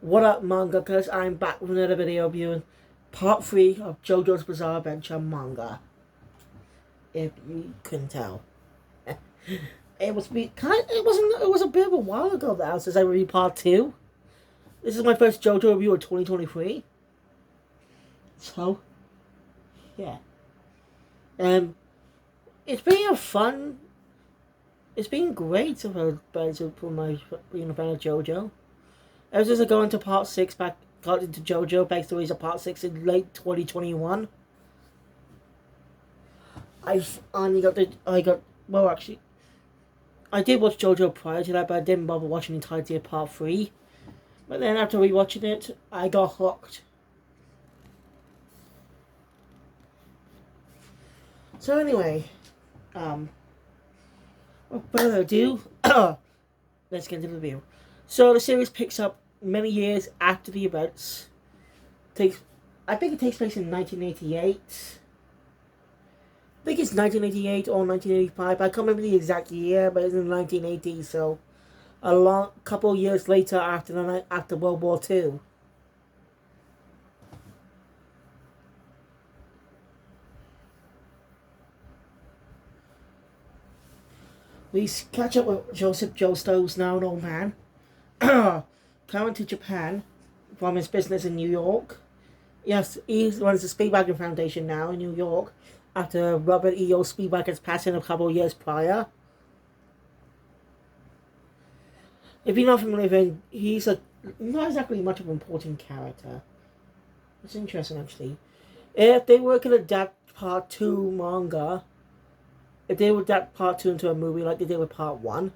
What up, manga? Cause I'm back with another video reviewing part 3 of JoJo's Bizarre Adventure manga. If you couldn't tell, it was it was a bit of a while ago now since I reviewed part 2. This is my first JoJo review of 2023. So, yeah, it's been a fun. It's been great for my being a fan of JoJo. Ever since I got into part 6, got into JoJo backstories of part 6 in late 2021. I did watch JoJo prior to that, but I didn't bother watching the entirety of part 3. But then after rewatching it, I got hooked. So anyway, without further ado, let's get into the review. So the series picks up many years after the events. I think it takes place in 1988. I think it's 1988 or 1985. I can't remember the exact year, but it's in 1980. So a couple of years later, after World War II. We catch up with Joseph Joestar, who's now an old man, coming to Japan from his business in New York. Yes, he runs the Speedwagon Foundation now in New York after Robert E.O. Speedwagon's passing a couple of years prior. If you're not familiar with him, he's not exactly much of an important character. It's interesting, actually. If they were to adapt part 2 manga, if they would adapt part 2 into a movie like they did with part 1,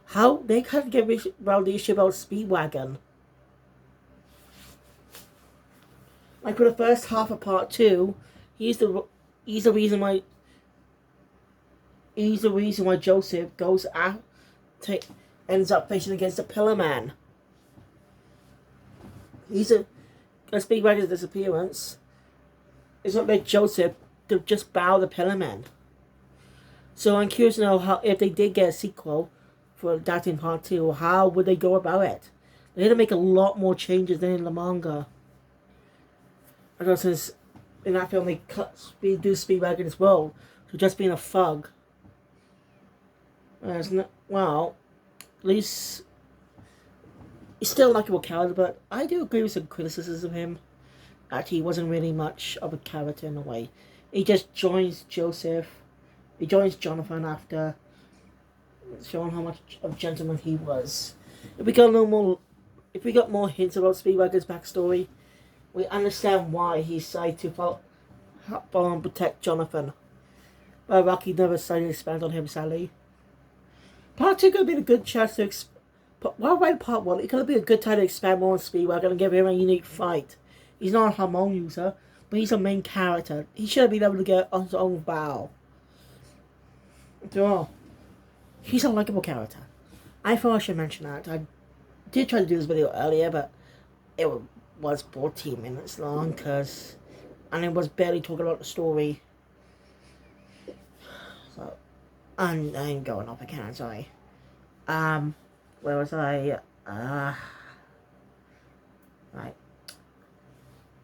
how they can't get around the issue about Speedwagon. Like for the first half of part 2, he's the reason why Joseph ends up facing against the Pillar Man. Speedwagon's disappearance is what led Joseph to just bow the Pillar Man. So I'm curious to know if they did get a sequel for adapting part 2, how would they go about it? They had to make a lot more changes than in the manga. Because since in that film they do Speedwagon as well, to just being a thug. At least he's still a likable character, but I do agree with some criticisms of him. Actually, he wasn't really much of a character in a way. He just joins Joseph. He joins Jonathan after showing how much of a gentleman he was. If we got more hints about Speedwagon's backstory, we understand why he decided to follow and protect Jonathan. But Rocky never decided to expand on him, sadly. Part 2 could have been a good chance to while writing part 1, it could have been a good time to expand more on Speedwagon and give him a unique fight. He's not a hormone user, but he's a main character. He should have been able to get on his own bow. After all, he's a likable character. I thought I should mention that. I did try to do this video earlier, but it was 14 minutes long, and it was barely talking about the story. So, I'm going off again, I'm sorry. Where was I? Right.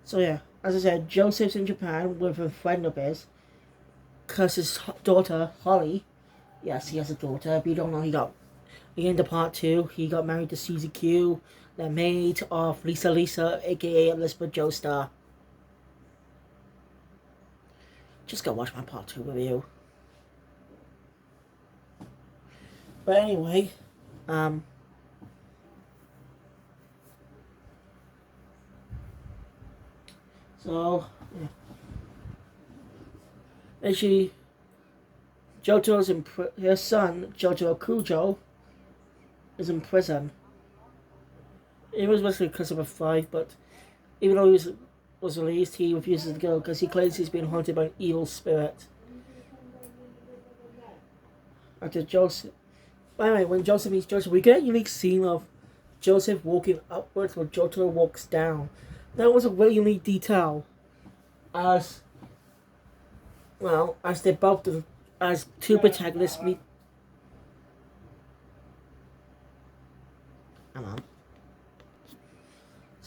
So yeah, as I said, Joseph's in Japan with a friend of his, because his daughter, Holly, yes, he has a daughter. If you don't know, he into part 2, he got married to Susie Q, the maid of Lisa, aka Elizabeth Joestar. Just go watch my part 2 review. But anyway, so yeah. Actually, his son, Jojo Kujo, is in prison. It was basically because of a fight, but even though he was released, he refuses to go because he claims he's been haunted by an evil spirit. After Joseph, by the way, when Joseph meets Joseph, we get a unique scene of Joseph walking upwards while Jojo walks down. That was a really unique detail, as two protagonists meet. Come on.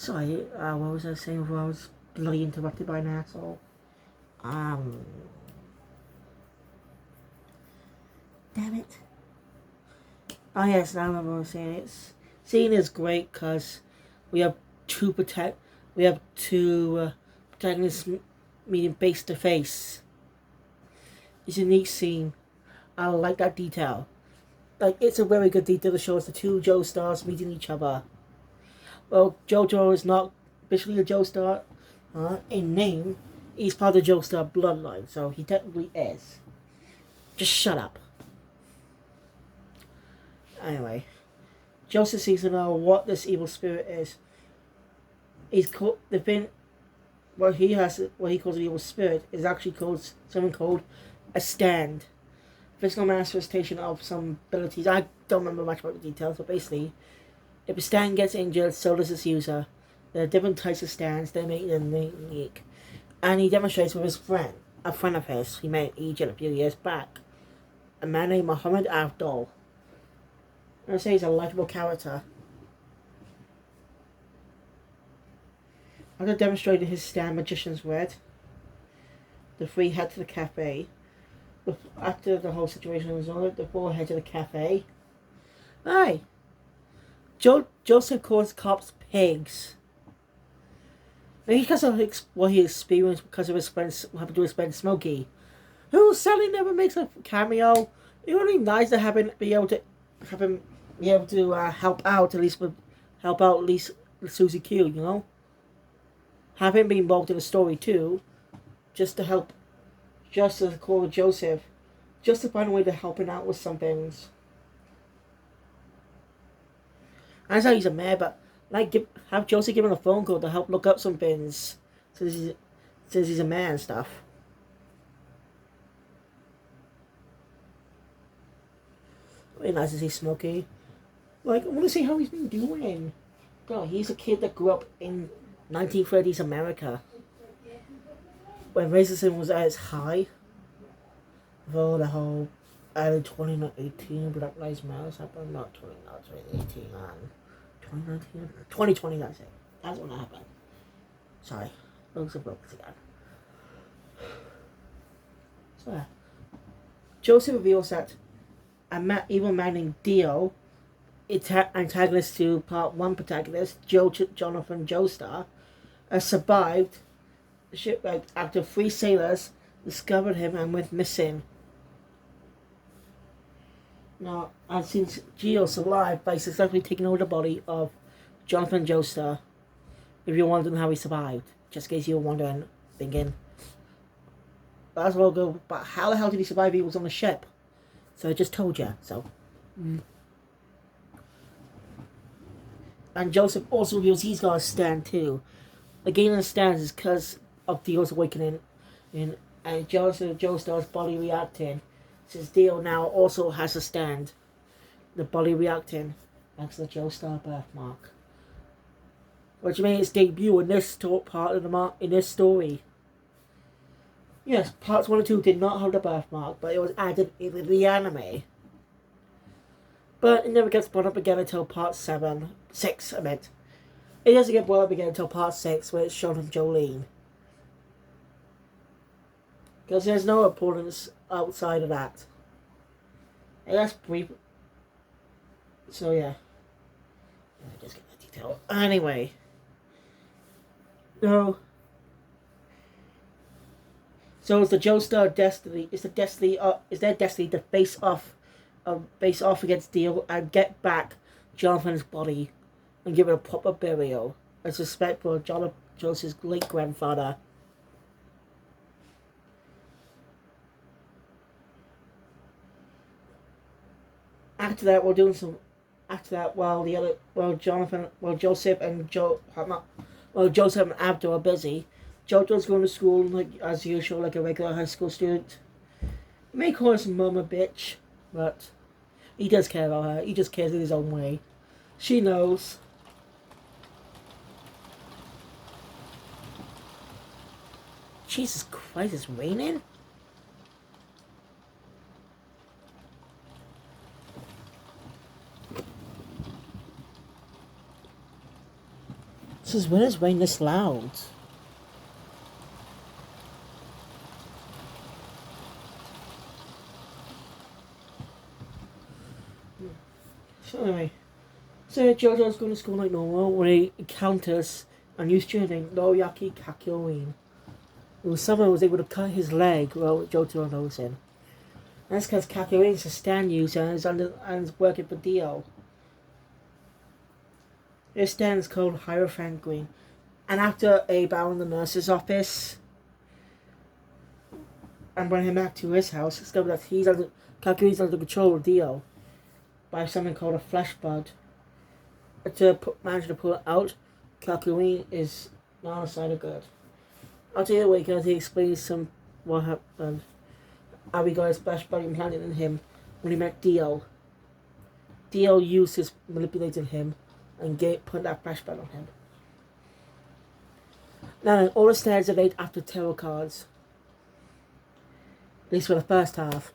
Sorry, what was I saying before I was bloody interrupted by an asshole? Um, damn it. Oh yes, now I remember what I was saying. Scene is great because we have we have two protagonists meeting face to face. It's a neat scene. I like that detail. Like, it's a very good detail to show us the two Joestars meeting each other. Well, JoJo is not officially a Joestar in name. He's part of the Joestar bloodline, so he technically is. Just shut up. Anyway, Joseph seems to know what this evil spirit is. He's called the thing. What he calls an evil spirit is actually called something called a stand. Physical manifestation of some abilities. I don't remember much about the details, but basically, if a stand gets injured, so does its user. There are different types of stands. They make them unique, and he demonstrates with his friend, a friend of his he met in Egypt a few years back, a man named Muhammad Abdul. I say he's a likable character. After demonstrating his stand, Magician's Red, the three head to the cafe. After the whole situation was over, the four head to the cafe. Aye. Joseph calls cops pigs. Maybe because of what he experienced because of his friend, what happened to his friend Smokey, who sadly never makes a cameo. It would be nice to have him be able to help out at least Susie Q. You know, have him be involved in the story too, just to help, just to call Joseph, just to find a way to help him out with some things. I know he's a man, but have Joseph give him a phone call to help look up some things, since he's a man and stuff. Really nice to see Smokey. Like, I want to see how he's been doing. God, he's a kid that grew up in 1930s America, when racism was at its high. Though the whole early 2018 Black Lives Matter happened, not 2018, 2019, 2020, that's it. That's when that happened. Sorry, looks of books again. So yeah. Joseph reveals that a evil man named Dio, antagonist to part 1 protagonist, Jonathan Joestar, has survived the shipwreck after 3 sailors discovered him and went missing. Now, and since Gio survived by successfully taking over the body of Jonathan Joestar, if you're wondering how he survived, just in case you're wondering, thinking, that's what I'll go, but how the hell did he survive? He was on a ship. So I just told you, so. And Joseph also reveals he's got a stand too. The gain of the stands is because of Dio's awakening, and Joseph Joestar's body reacting. Since Dio now also has a stand, the body reacting thanks to the Joestar birthmark, which made its debut in this part of in this story. Yes, parts 1 and 2 did not have the birthmark, but it was added in the anime. But it never gets brought up again until part 6, I meant. It doesn't get brought up again until part 6, where it's shown from Jolene. Because there's no importance outside of that. And that's brief. So yeah. Just get that detail. Anyway. So it's the Joestar destiny. It's their destiny to face off against Dio and get back Jonathan's body and give it a proper burial as respect for Joseph's late grandfather. After that, Joseph and Abdul are busy. JoJo's going to school as usual, like a regular high school student. You may call us mama bitch, but he does care about her. He just cares in his own way. She knows. Jesus Christ, it's raining? Since when is rain this loud? So anyway, so JoJo's going to school like normal when he encounters a new student named Noriaki Kakyoin, who somehow was able to cut his leg without Jotaro noticing. That's because Kakyoin is a stand user and is working for Dio. His stand is called Hierophant Green. And after a battle in the nurse's office, and bring him back to his house, discover that Kakyoin's under control of Dio by something called a flesh bud. Manage to pull it out, Kakyoin is not on the side of good. After he awakens, he explains what happened. How he got his flesh bud implanted in him when he met Dio. Dio used his manipulating him and put that flesh bud on him. Now, all the stands are named after tarot cards. At least for the first half.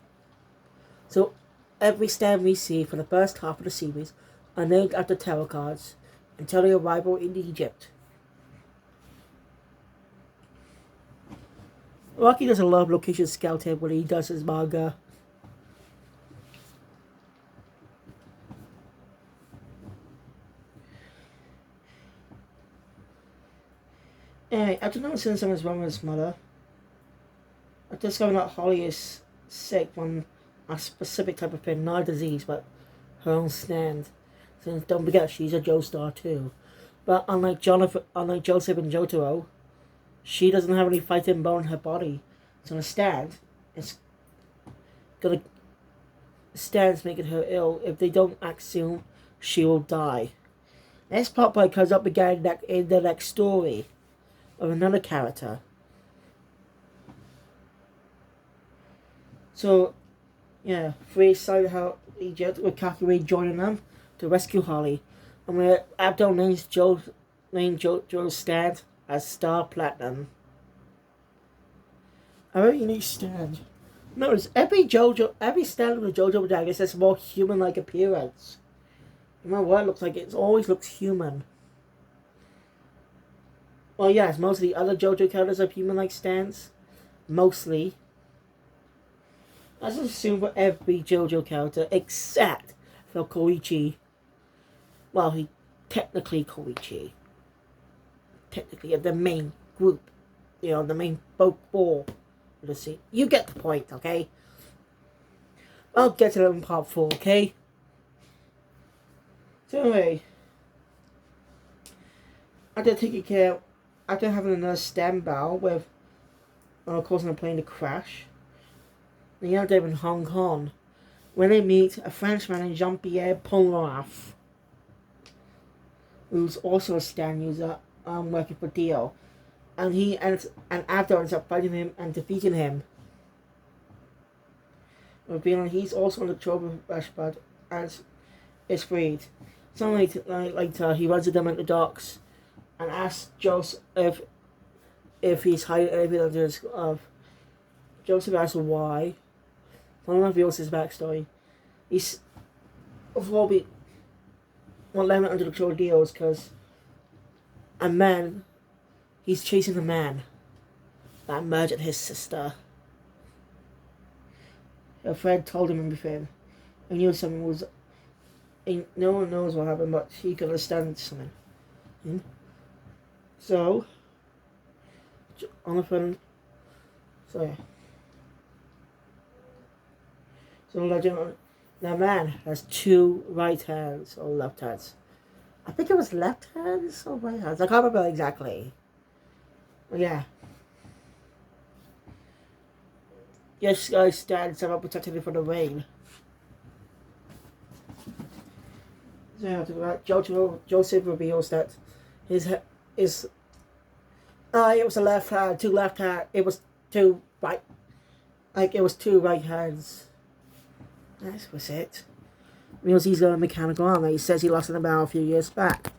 So, every stand we see for the first half of the series are named after tarot cards until their arrival in Egypt. Rocky does a lot of location scouting when he does his manga. Anyway, after noticing something's wrong with his mother, I discovered that Holly is sick from a specific type of thing, not a disease, but her own stand. So don't forget, she's a Joestar too. But unlike Joseph and Jotaro, she doesn't have any fighting bone in her body. So the stand is stands making her ill. If they don't act soon, she will die. This plot point comes up again in the next story of another character. So, yeah, Free started out Egypt with Kakyoin joining them to rescue Holly. And where Abdul names Joe's stand as Star Platinum. A very unique stand. Notice every stand of the JoJo protagonist has a more human-like appearance. No matter what it looks like, it always looks human. Well, yes, most of the other JoJo characters have human-like stands. Mostly. Let's assume for every JoJo character except for Koichi. Well, he technically Koichi. Technically, of the main group. You know, the main four. Let's see. You get the point, okay? I'll get to that in part 4, okay? So anyway, after having another stand battle with, causing a plane to crash, the other day in Hong Kong, when they meet a Frenchman named Jean-Pierre Polnareff, who's also a stand user, working for Dio, and Abdo ends up fighting him and defeating him. Revealing he's also on the control of Flashbud as is freed. Something later, he runs to them at the docks and asks Joseph if he's hiding anything under his glove. Joseph asks why. One reveals his backstory. He's won't let him under the control of Dio is because he's chasing a man that murdered his sister. A friend told him everything. He knew something was. No one knows what happened, but he could understand something. So, Jonathan. So yeah. So the man has 2 right hands or left hands. I think it was left hands or right hands. I can't remember exactly. But yeah. Yes, guys, stands somehow protecting him from the rain. So Joseph reveals that it was a left hand, 2 left hand. It was 2 right, it was 2 right hands. That was it. Reveals he's got a mechanical arm that he says he lost in the battle a few years back.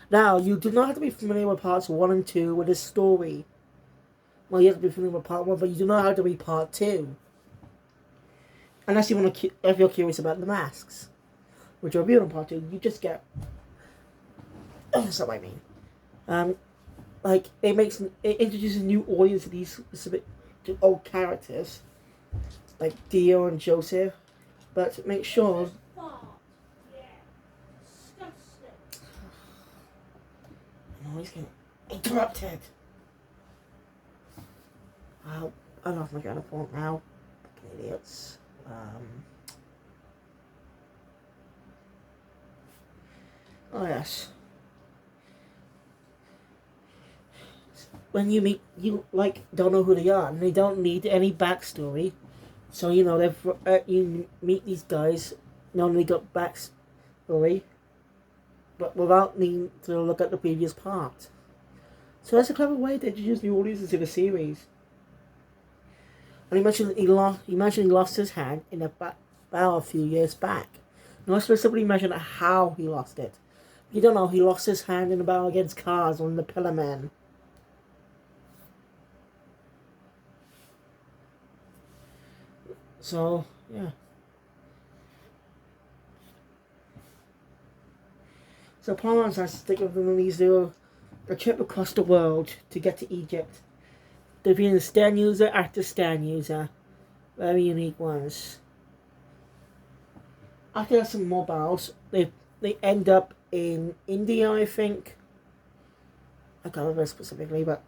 Now, you do not have to be familiar with parts 1 and 2 with this story. Well, you have to be familiar with part 1, but you do not have to be part 2. Unless you want to, if you're curious about the masks, which are revealed in part 2, you just get. That's not what I mean. Um, like it introduces new audience to these specific to old characters like Dio and Joseph, but make sure. I'm always getting interrupted. I lost my train of thought now. Fucking idiots. Oh yes. When you meet, you like don't know who they are, and they don't need any backstory. So you know you meet these guys, knowing they got backstory, but without needing to look at the previous part. So that's a clever way to introduce new audiences to the series. And he mentioned he lost his hand in a battle a few years back. Not specifically mentioned how he lost it. You don't know, he lost his hand in a battle against Cars on the Pillar Man. So, yeah. So Paul has to stick with them and these do a trip across the world to get to Egypt. Defeating stand user after stand user. Very unique ones. After some more battles, they end up in India, I think. I can't remember specifically, but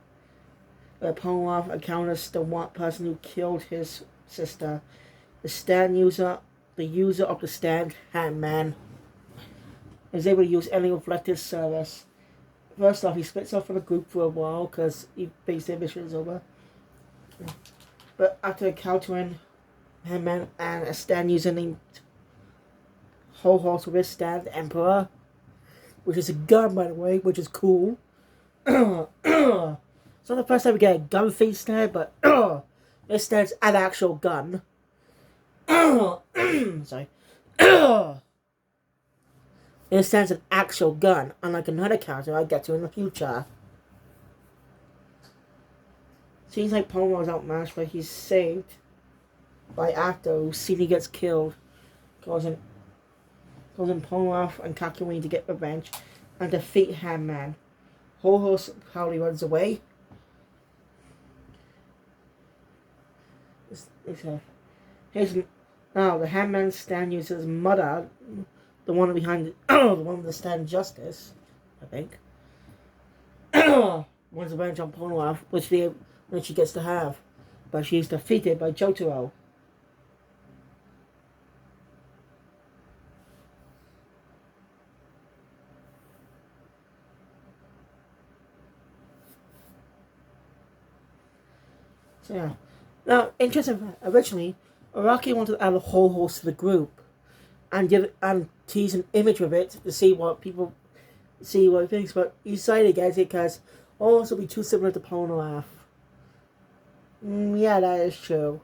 Polnareff encounters the one person who killed his sister. The user of the stand, Handman, is able to use any reflective service. First off, he splits off from the group for a while because he thinks their mission is over. But after encountering Handman and a stand user named Whole Horse with his stand, Emperor, which is a gun, by the way, which is cool. It's not the first time we get a gun face stand, but this stand's an actual gun. Sorry. It stands an actual gun, unlike another character I'll get to in the future. Seems like Pomo is outmatched, but he's saved by Acto, who Cini gets killed, causing Polnareff and Kakyoin to get revenge and defeat Handman. Ho-Ho proudly runs away. Now the Handman stand uses mother, the one behind the one with the stand justice, I think. Wants revenge on Polnareff, which she gets to have, but she's defeated by Jotaro. So yeah. Now, interesting. Originally, Araki wanted to add a whole horse to the group, and tease an image with it to see what people see what he thinks. But he decided against it because horse will be too similar to Polnareff. Yeah, that is true.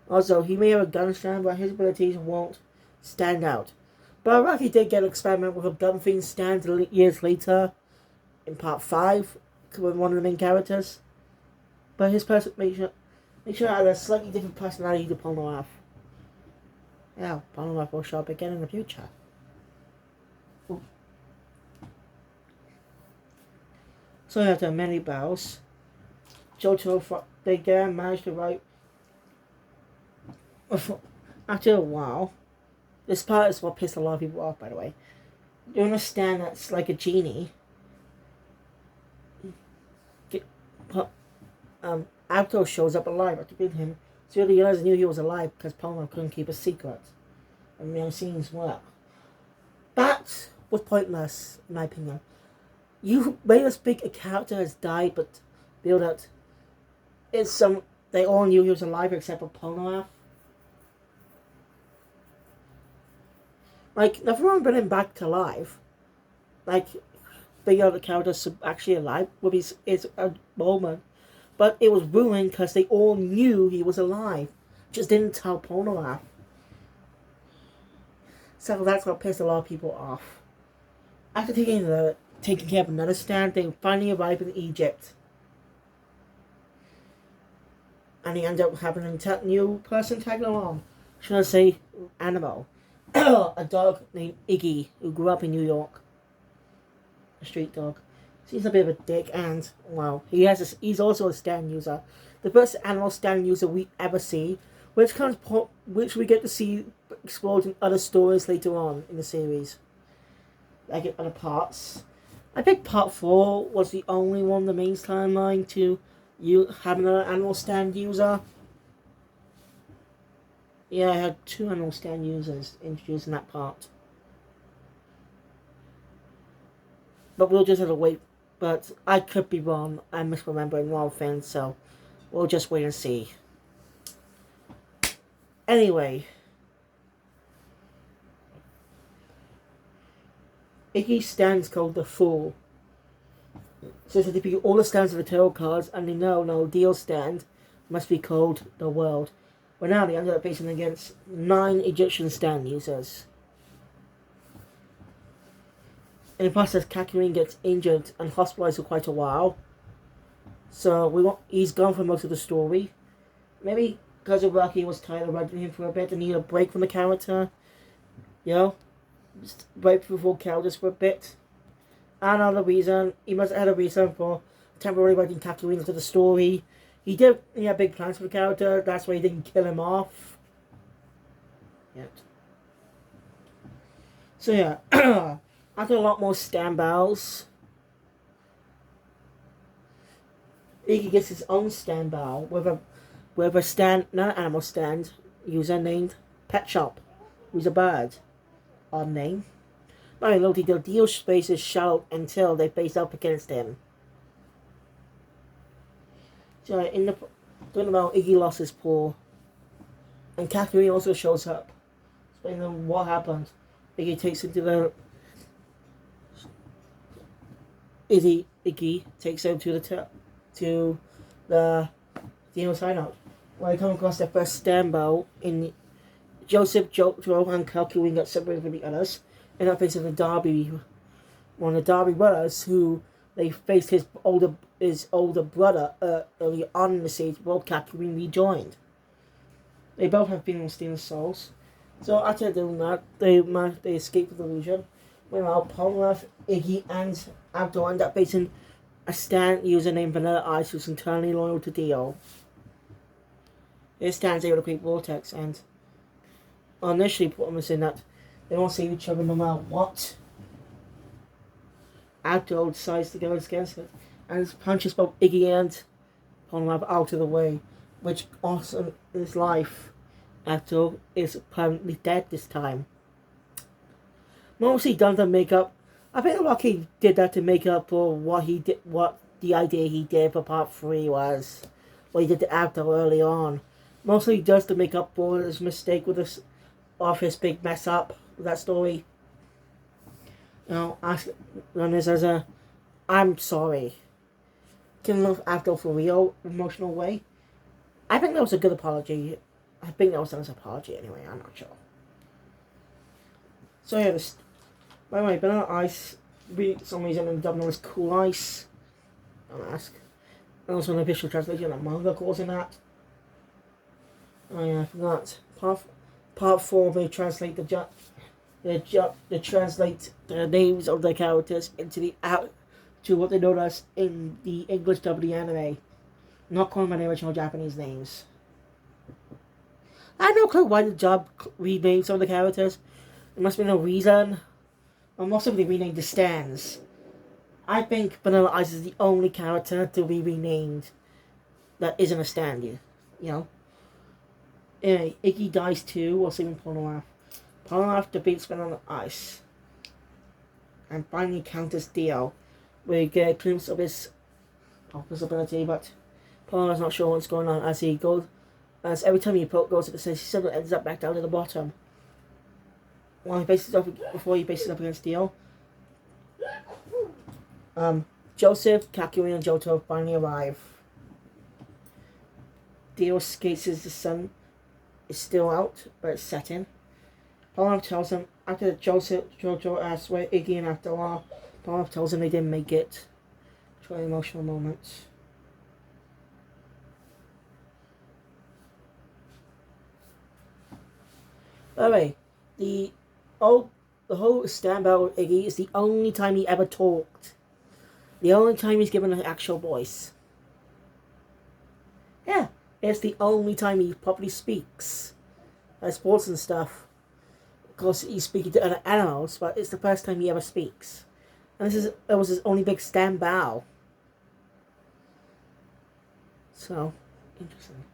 Also, he may have a gun stand, but his abilities won't stand out. But Araki did get an experiment with a gun fiend stand years later, in part 5, with one of the main characters. But his person make sure it had a slightly different personality to Polnareff. Yeah, Polnareff will show up again in the future. Ooh. So after many battles, Jotaro they again managed to write. After a while, this part is what pissed a lot of people off, by the way. You understand that's like a genie. Acto shows up alive after beating him, so the others knew he was alive because Palmer couldn't keep a secret. And the scenes were. That was pointless, in my opinion. You made us think a character has died, but feel that they all knew he was alive except for Polnareff. Like, nothing wrong with bringing him back to life. Like, the other character's actually alive with his moment. But it was ruined because they all knew he was alive. Just didn't tell Polnareff. So that's what pissed a lot of people off. After taking care of another stand, they finally arrived in Egypt. And they ended up having a new person tagging along. Should I say animal? A dog named Iggy, who grew up in New York. a street dog. He's a bit of a dick, and well, he's also a stand user, the first animal stand user we ever see, which we get to see explored in other stories later on in the series, like in other parts. I think part 4 was the only one in the main timeline to have another animal stand user. Yeah, I had 2 animal stand users introduced in that part. But we'll just have to wait. But I could be wrong. I'm misremembering a lot of things, so we'll just wait and see. Anyway, Iggy's stand is called the Fool. So they pick all the stands of the tarot cards, and they know no deal stand must be called the World. But now they ended up facing against 9 Egyptian stand users. In the process, Kakyoin gets injured and hospitalized for quite a while. So he's gone for most of the story. Maybe because Rocky was tired of writing him for a bit and needed a break from the character. You know? Just break from full characters for a bit. Another reason, he must have had a reason for temporarily writing Kakyoin into the story. He had big plans for the character, that's why he didn't kill him off. Yet. So yeah, after a lot more stand battles, Iggy gets his own stand battle with a stand, not an animal stand, user named Pet Shop, who's a bird. Odd name. Not only the deal space is shallow until they face up against him. So talking about Iggy lost his paw, and Kakyoin also shows up, explaining what happened. Iggy takes him to the Iggy takes him to the Dino sign-out. When I come across their first stand battle in Joseph, JoJo, and Kakyoin got separated from the others, and up facing one of the Darby brothers, who they faced his older brother early on in the series. Both Kakyoin rejoined. They both have been on Stealing Souls. So after doing that, they escape the illusion. Meanwhile, Polnareff, Iggy, and Abdul end up facing a stand user named Vanilla Ice, who's internally loyal to Dio. His stand's able to create Vortex, and initially promising that they won't see each other no matter what. Abdul decides to go against it, and punches both Iggy and Polnareff out of the way, which also in his life, Abdul is permanently dead this time. Mostly done to make up. I think Rocky did that to make up for what the idea he did for part 3 was, what he did to Abdul early on. Mostly just to make up for his mistake with his big mess up with that story. You know, ask runners as a, I'm sorry. Killing off Abdul for real, emotional way. I think that was a good apology. I think that was an apology anyway, I'm not sure. So yeah, by the way, Vanilla Ice, for some reason in the dub known as Cool Ice. Don't ask. And also an official translation that manga calls in that. Oh yeah, I forgot. Part 4 they translate they translate the names of the characters to what they know as in the English dub of the anime. Not calling by the original Japanese names. I have no clue why the dub renamed some of the characters. There must be no reason. Or most of them renamed the stands. I think Vanilla Ice is the only character to be renamed that isn't a stand, you know? Anyway, Iggy dies too while saving Polnareff. Polnareff defeats Vanilla Ice. And finally encounters Dio. We get a glimpse of his ability, but Polnareff's not sure what's going on as every time he goes to the stage, he suddenly ends up back down at the bottom. Before he faces up against Dio, Joseph, Kakyoin, and Johto finally arrive. Dio skates as the sun is still out, but it's setting. Polnareff tells him, after Jojo asks where Iggy and Abdul are, Polnareff tells him they didn't make it. Truly emotional moment. By the way, the the whole stand battle with Iggy is the only time he ever talked. The only time he's given an actual voice. Yeah, it's the only time he properly speaks. Like sports and stuff. Of course, he's speaking to other animals, but it's the first time he ever speaks. And it was his only big stand battle. So, interesting.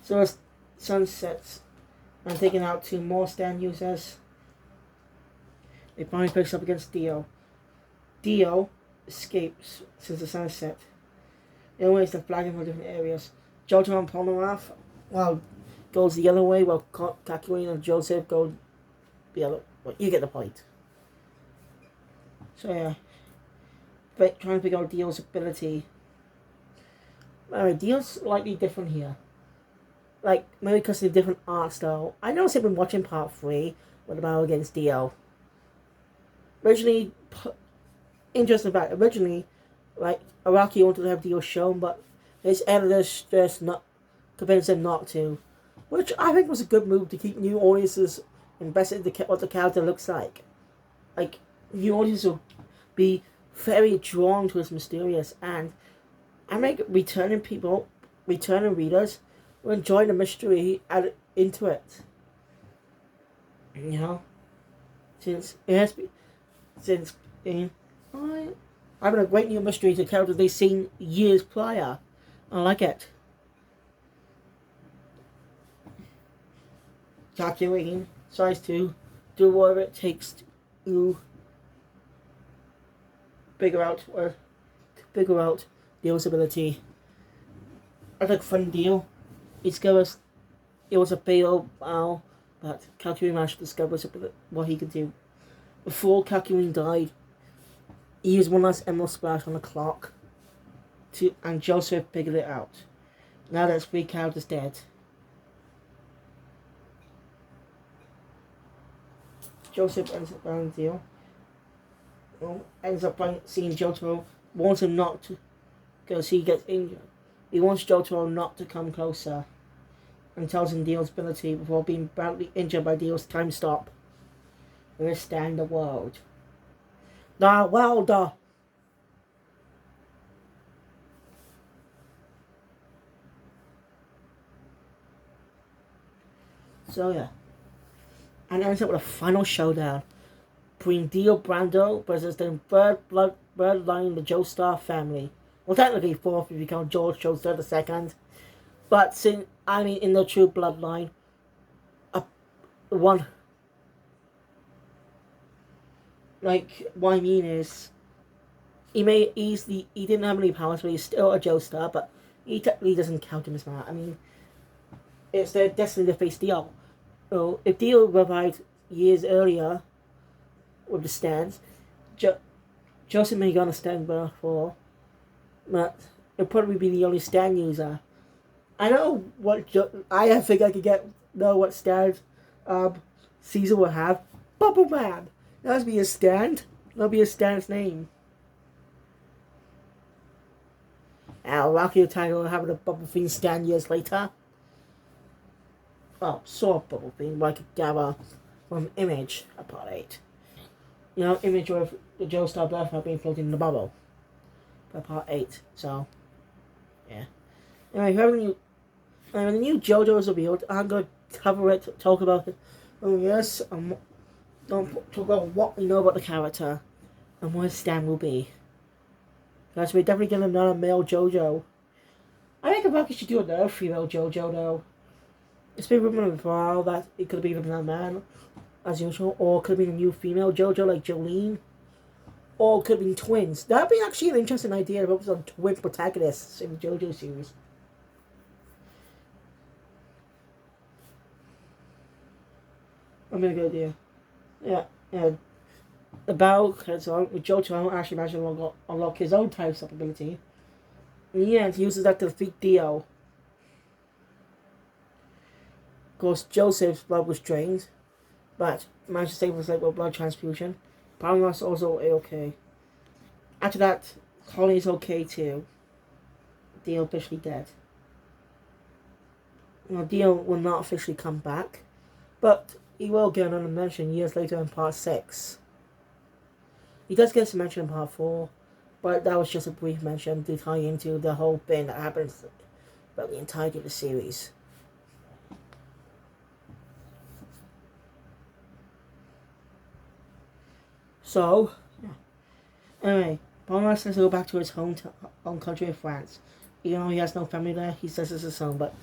So as sun sets, I'm taking out 2 more stand users. They finally face up against Dio. Dio escapes since the sun set. The only way is to flag him for different areas. JoJo and Polnareff, well, goes the other way, while Kakyoin and Joseph go the other. Well, you get the point. So yeah, but trying to figure out Dio's ability. Alright, Dio's slightly different here. Like, maybe because of a different art style. I noticed I've been watching part 3 with the battle against Dio. Originally, interesting fact, originally, like, Araki wanted to have Dio shown, but his editors just not convinced him not to. Which I think was a good move to keep new audiences invested in what the character looks like. Like, new audiences will be very drawn to his mysterious, and I make returning readers will enjoy the mystery added into it. You know? Since it has been, having a great new mystery to characters they've seen years prior. I like it. Calculating, size 2, do whatever it takes to figure out Dio's ability. I like fun Dio. It was a fail battle, but Calculating managed to discover what he could do. Before Calculating died, he used one last emerald splash on the clock, and Joseph figured it out. Now that's 3 characters dead. Joseph ends up running the deal. Ends up seeing Jotaro, warns him not to, because he gets injured. He wants Jotaro not to come closer, and tells him Dio's ability before being badly injured by Dio's time stop. Withstand the world. The world! So yeah. And ends up with a final showdown between Dio Brando versus the third bloodline the Joestar family. Well, technically 4th if you count George Joestar II. But in the true bloodline, one. Like, what I mean is, he didn't have any powers, but he's still a Joestar, but he technically doesn't count him as man. I mean, it's their destiny to face Dio. So, if Dio revived years earlier with the stands, Joseph may have gone a stand before, but it'll probably be the only stand user. I know I think I could know what stand Caesar will have. Bubble Man! That'll be his stand. That'll be his stand's name. Rocky the Tiger will have a Bubble Fiend stand years later. Oh, saw Bubble Fiend, like a gather from Image at part 8. You know, Image with the Joestar Birth have been floating in the bubble. By part 8, so yeah. Anyway, when the new JoJo is revealed, I'm going to cover it, talk about it. Oh yes, don't talk about what we know about the character and what his stand will be. Because we're definitely getting another male JoJo. I think Rocky should do another female JoJo though. It's been rumored for a while that it could have been another man, as usual, or it could have been a new female JoJo like Jolene, or it could have been twins. That'd be actually an interesting idea to focus on twin protagonists in the JoJo series. I'm gonna go there. Yeah. The battle goes on with Jotaro actually managed to unlock his own type of ability. In the end, he uses that to defeat Dio. Of course, Joseph's blood was drained, but managed to save his leg with blood transfusion. Palmas also A-okay. After that, Holly's okay too. Dio officially dead. Dio will not officially come back, but he will get another mention years later in part 6. He does get some mention in part 4, but that was just a brief mention to tie into the whole thing that happens about the entirety of the series. So, anyway, Bonus has to go back to his home country of France. Even though he has no family there, he says it's his home, but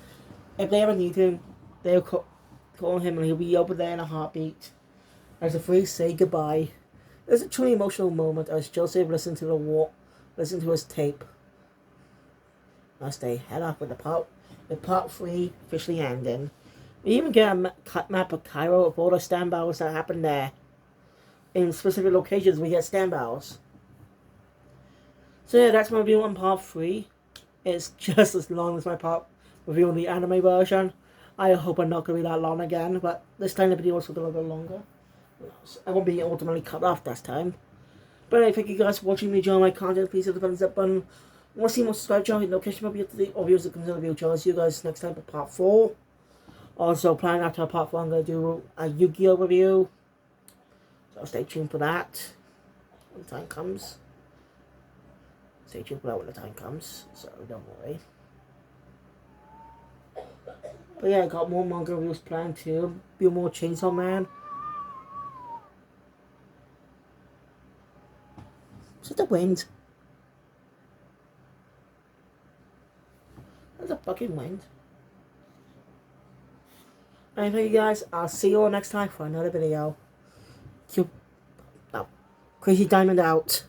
if they ever need him, they'll call him and he'll be over there in a heartbeat. As the three say goodbye. It's a truly emotional moment as Joseph listens to his tape. As they head off with part 3 officially ending. We even get a map of Cairo of all the stand battles that happened there. In specific locations, we get stand battles. So yeah, that's my review on part 3. It's just as long as my part review on the anime version. I hope I'm not going to be that long again, but this time the video will be a little bit longer. I won't be ultimately cut off this time. But anyway, thank you guys for watching me enjoy my content. Please hit the thumbs up button. Want to see more subscribe channel notification will be up to date or videos that comes in the video channel. See you guys next time for part 4. Also, planning after part 4, I'm going to do a Yu-Gi-Oh review. So stay tuned for that when the time comes. Stay tuned for that when the time comes. So don't worry. But yeah, I got more manga reviews planned too. Be more Chainsaw Man. Is it the wind? There's a fucking wind. Anyway, thank you guys. I'll see you all next time for another video. Crazy Diamond out.